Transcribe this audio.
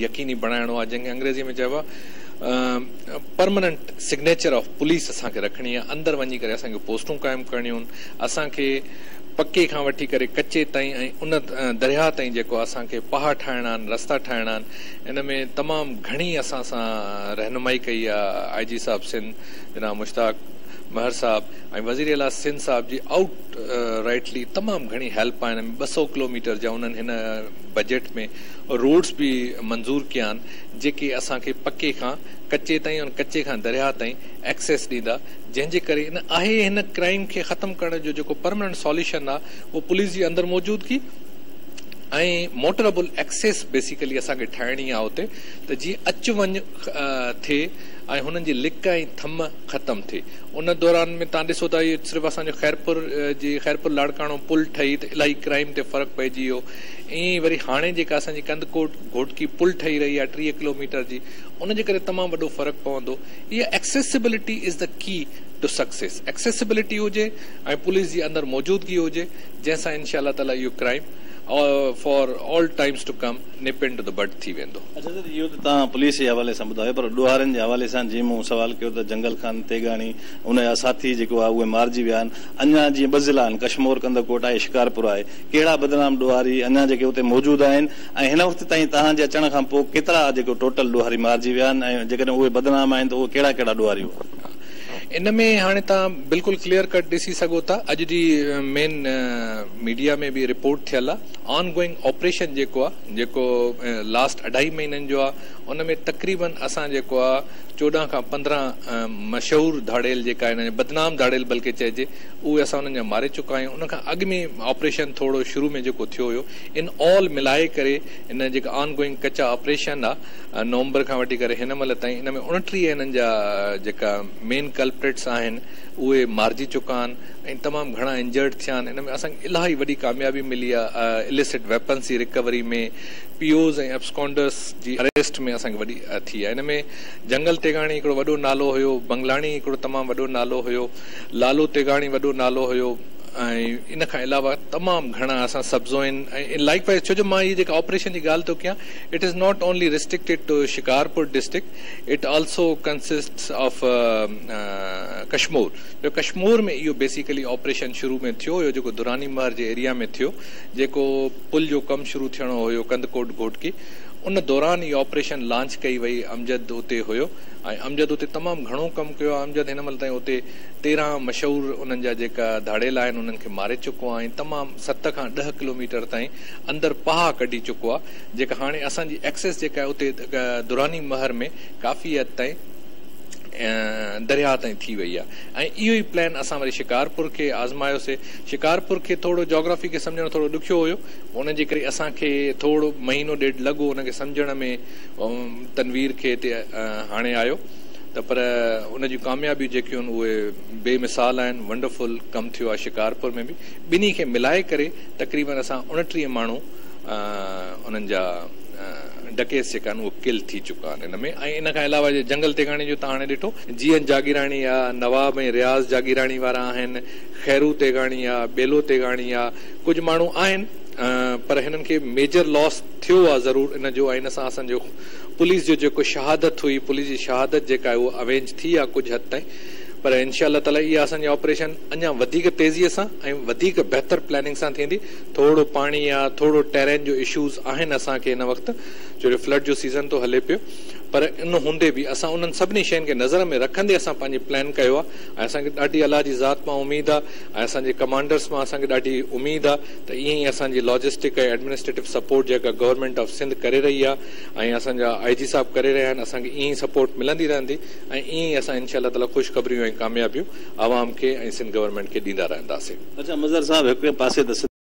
यकीनी बनाइणो आहे, जंहिंखे अंग्रेज़ी में चइबो आहे परमानेंट सिग्नेचर ऑफ पुलिस असांखे रखणी आहे। अंदरि वञी करे असांखे पोस्टूं क़ाइमु करणियूं आहिनि, असांखे पके खां वठी करे कच्चे ताईं ऐं उन दरिया ताईं जेको असांखे पहा ठाहिणा आहिनि, रस्ता ठाहिणा आहिनि। इन में तमामु घणी असां सां रहनुमाई कई आहे IG साहब सिंध जनाब मुश्ताक महर साहब ऐं वज़ीर आला सिंध साहब जी आउट राइटली तमामु घणी हेल्प आहे। हिन में 200 किलोमीटर जा उन्हनि हिन बजट में रोड्स बि मंज़ूर कया आहिनि, जेके असांखे पके खां कच्चे ताईं ऐं कच्चे खां दरिया ताईं एक्सेस ॾींदा, जंहिंजे करे हिन क्राइम खे ख़तमु करण जो जेको परमानेंट सॉल्यूशन आहे उहो पुलिस जी अंदरि मौजूदगी ऐं मोटरेबल एक्सेस बेसिकली असांखे ठाहिणी आहे उते, त जीअं अचु वञु थिए ऐं हुननि जी लिक ऐं थम ख़तमु थिए। उन दौरान में तव्हां ॾिसो था इहो सिर्फ़ु असांजो ख़ैरपुर लाड़काणो पुल ठही त इलाही क्राइम ते फ़र्क़ु पइजी वियो। ईअं ई वरी हाणे जेका असांजी कंदकोट घोटकी पुल ठही रही आहे 30 किलोमीटर जी, उनजे करे तमामु वॾो फ़र्क़ु पवंदो। इहा accessibility is the key to success. Accessibility हुजे ऐं पुलिस जी अंदरि मौजूदगी हुजे, जंहिंसां इनशा अल्लाह ताला इहो crime for all times to come निप इन टू द बड थी वेंदो। अच्छा सर, इहो त तव्हां पुलिस जे हवाले सां ॿुधायो, पर ॾोहारनि जे हवाले सां जीअं मूं सवाल कयो त जंगल खान तेगाणी उनजा साथी जेको आहे उहे मारिजी विया आहिनि। अञा जीअं ॿ ज़िला आहिनि, कश्मीर कंदकोट आहे, शिकारपुर आहे, कहिड़ा बदनाम ॾोहारी अञा जेके उते मौजूदु आहिनि ऐं हिन वक़्तु ताईं तव्हांजे अचण खां पोइ केतिरा जेको टोटल ॾोहारी मारिजी विया आहिनि ऐं जेकॾहिं उहे बदनाम आहिनि त उहे कहिड़ा कहिड़ा ॾोहारियूं? इन में हाणे तव्हां बिल्कुलु क्लियर कट ॾिसी सघो था, अॼु जी मेन मीडिया में बि रिपोर्ट थियल आहे। ऑन गोइंग ऑपरेशन जेको आहे, जेको लास्ट 2.5 महीननि जो आहे, उन में तक़रीबन असां जेको आहे 14 खां 15 मशहूर धाड़ेल जेका आहिनि, बदनाम धाड़ेल बल्कि चइजे, उहे असां उन्हनि जा मारे चुका आहियूं। उनखां अॻु में ऑपरेशन थोरो शुरू में जेको थियो हुयो, इन ऑल मिलाए करे इन जेका ऑन गोइंग कचा ऑपरेशन आहे नवंबर खां वठी करे हिन महिल ताईं, इन में 29 हिननि जा जेका मेन कल्प्रेट्स आहिनि उहे मारिजी चुका आहिनि ऐं तमामु घणा इंजर्ड थिया आहिनि। इन में असांखे इलाही वॾी कामयाबी मिली आहे इलिसिट वेपन्स जी रिकवरी में, POs ऐं एब्सकॉन्डर्स जी अरेस्ट में असांखे वॾी थी आहे। इन में जंगल तेगाणी हिकिड़ो वॾो नालो हुयो, बंगलाणी हिकिड़ो तमामु वॾो नालो हुयो, लालो तेगाणी वॾो नालो हुयो ऐं इन खां अलावा तमामु घणा असां सब्ज़ो आहिनि। ऐं लाइक वाइज छो जो मां हीअ जेका ऑपरेशन जी ॻाल्हि थो कयां, it is not only restricted to Shikarpur district, it also consists of Kashmir. जो कश्मीर में इहो बेसिकली ऑपरेशन शुरू में थियो हुयो, जेको दुरानी महर जे एरिया में थियो, जेको पुल जो कमु शुरू थियणो हुयो कंदकोट घोटकी, उन दौरान इहो ऑपरेशन लॉन्च कई वई। अमजद उते हुयो ऐं अमजद उते तमामु घणो कमु कयो आहे। अमजद हिन महिल ताईं उते 13 मशहूर उन्हनि जा जेका धाड़ेला आहिनि उन्हनि खे मारे चुको आहे ऐं तमामु 7 खां 10 किलोमीटर ताईं अंदरि पहा कढी चुको आहे, जेका हाणे असांजी एक्सेस जेका आहे उते दुरानी महर में काफ़ी हद ताईं दरिया ताईं थी वई आहे। ऐं इहो ई प्लान असां वरी शिकारपुर खे आज़मायोसीं। शिकारपुर खे थोरो जोग्राफी खे सम्झणु थोरो ॾुखियो हुयो, उनजे करे असांखे थोरो महीनो ॾेढ लॻो उनखे सम्झण में। तनवीर खे हिते हाणे आयो त पर उन जूं कामयाबियूं जेकियूं आहिनि उहे बेमिसाल आहिनि, वंडरफुल कमु थियो आहे शिकारपुर में बि। ॿिन्ही खे मिलाए करे तक़रीबन असां 29 माण्हू उन्हनि जा डकेस जेका आहिनि उहे किल थी चुका आहिनि हिन में। ऐं इन खां अलावा जंगल तेगाणी जो तव्हां हाणे ॾिठो, जीअं जागीराणी आहे, नवाब ऐं रियाज़ जागीराणी वारा आहिनि, खैरू तेगाणी आहे, बेलो तेगाणी आहे, कुझु माण्हू आहिनि पर हिननि खे मेजर लॉस थियो आहे ज़रूरु इन जो। ऐं इन सां असांजो पुलिस जो जेको शहादत हुई, पुलिस जी शहादत जेका आहे उहा अवेंज थी आहे कुझु हद ताईं। पर इनशा अल्लाह ताला इहा असांजी ऑपरेशन अञा वधीक तेज़ीअ सां ऐं वधीक बहितर प्लानिंग सां थींदी। थोरो पाणी आहे, थोरो टेरेन जो इशूज़ आहिनि असांखे हिन वक़्तु, छो जो फ्लड जो सीज़न थो हले पियो, पर इन हूंदे बि असां उन्हनि सभिनी शयुनि खे नज़र में रखंदे असां पंहिंजी प्लान कयो आहे। ऐं असांखे ॾाढी अलाह जी ज़ात मां उमेदु आहे ऐं असांजे कमांडर्स मां असांखे ॾाढी उमेदु आहे त ईअं ई असांजी लॉजिस्टिक ऐं एडमिनिस्ट्रेटिव सपोर्ट जेका गवर्नमेंट ऑफ सिंध करे रही आहे ऐं असांजा IG साहब करे रहिया आहिनि, असांखे ईअं ई सपोर्ट मिलंदी रहंदी ऐं ईअं ई असां इनशा अल्लाह ताला ख़ुशख़बरियूं ऐं कामयाबियूं आवाम खे ऐं सिंध गवर्नमेंट खे ॾींदा रहंदासीं। अच्छा मज़र साहब, हिकु पासे